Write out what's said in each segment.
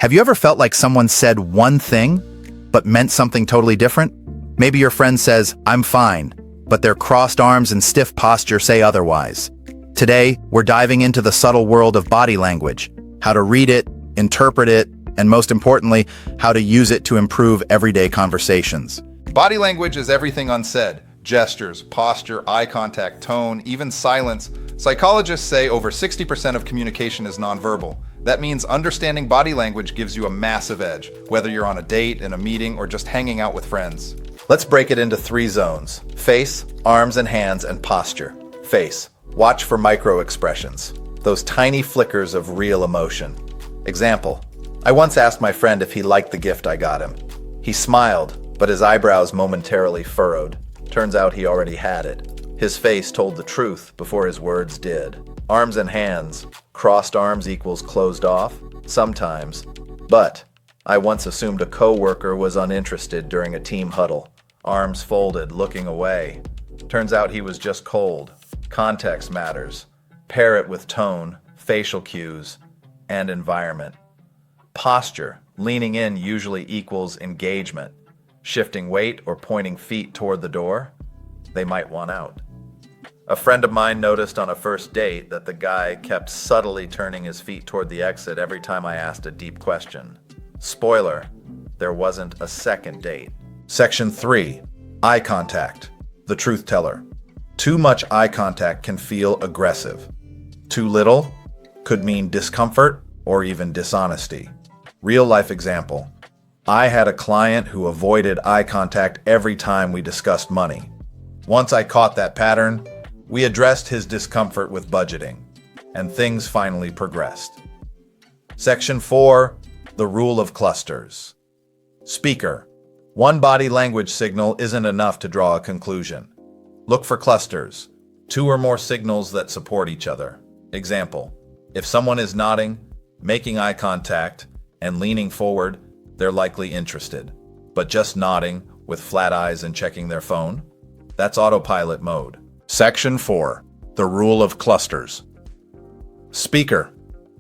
Have you ever felt like someone said one thing, but meant something totally different? Maybe your friend says, "I'm fine," but their crossed arms and stiff posture say otherwise. Today, we're diving into the subtle world of body language, how to read it, interpret it, and most importantly, how to use it to improve everyday conversations. Body language is everything unsaid. Gestures, posture, eye contact, tone, even silence. Psychologists say over 60% of communication is nonverbal. That means understanding body language gives you a massive edge, whether you're on a date, in a meeting, or just hanging out with friends. Let's break it into 3 zones: face, arms and hands, and posture. Face. Watch for micro expressions, those tiny flickers of real emotion. Example: I once asked my friend if he liked the gift I got him. He smiled, but his eyebrows momentarily furrowed. Turns out he already had it. His face told the truth before his words did. Arms and hands. Crossed arms equals closed off? Sometimes. But I once assumed a coworker was uninterested during a team huddle. Arms folded, looking away. Turns out he was just cold. Context matters. Pair it with tone, facial cues, and environment. Posture. Leaning in usually equals engagement. Shifting weight or pointing feet toward the door? They might want out. A friend of mine noticed on a first date that the guy kept subtly turning his feet toward the exit every time I asked a deep question. Spoiler, there wasn't a second date. Section 3. Eye contact. The truth teller. Too much eye contact can feel aggressive. Too little could mean discomfort or even dishonesty. Real life example. I had a client who avoided eye contact every time we discussed money. Once I caught that pattern, we addressed his discomfort with budgeting, and things finally progressed. Section 4. The rule of clusters. Speaker. One body language signal isn't enough to draw a conclusion. Look for clusters, 2 or more signals that support each other. Example: if someone is nodding, making eye contact, and leaning forward, they're likely interested. But just nodding with flat eyes and checking their phone? That's autopilot mode. Section 4. The rule of clusters. Speaker.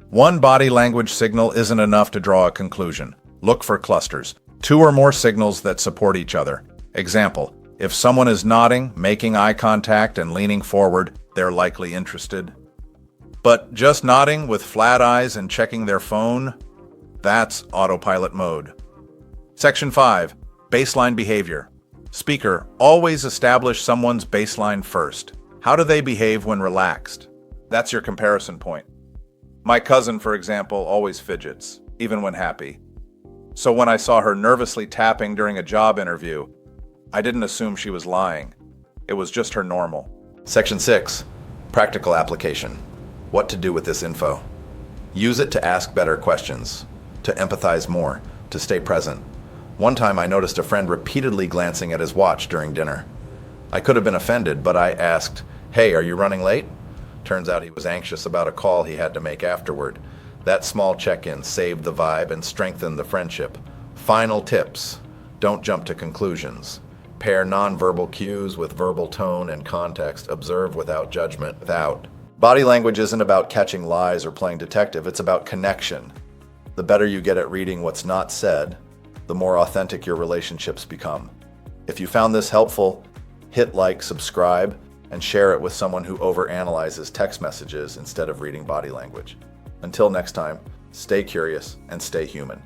One body language signal isn't enough to draw a conclusion. Look for clusters, 2 or more signals that support each other. Example: if someone is nodding, making eye contact, and leaning forward, they're likely interested. But just nodding with flat eyes and checking their phone? That's autopilot mode. Section 5. Baseline behavior. Speaker. Always establish someone's baseline first. How do they behave when relaxed? That's your comparison point. My cousin, for example, always fidgets, even when happy. So when I saw her nervously tapping during a job interview, I didn't assume she was lying. It was just her normal. Section 6. Practical application. What to do with this info. Use it to ask better questions, to empathize more, to stay present. One time I noticed a friend repeatedly glancing at his watch during dinner. I could have been offended, but I asked, "Hey, are you running late?" Turns out he was anxious about a call he had to make afterward. That small check-in saved the vibe and strengthened the friendship. Final tips. Don't jump to conclusions. Pair nonverbal cues with verbal tone and context. Observe without judgment. Body language isn't about catching lies or playing detective. It's about connection. The better you get at reading what's not said, the more authentic your relationships become. If you found this helpful, hit like, subscribe, and share it with someone who overanalyzes text messages instead of reading body language. Until next time, stay curious and stay human.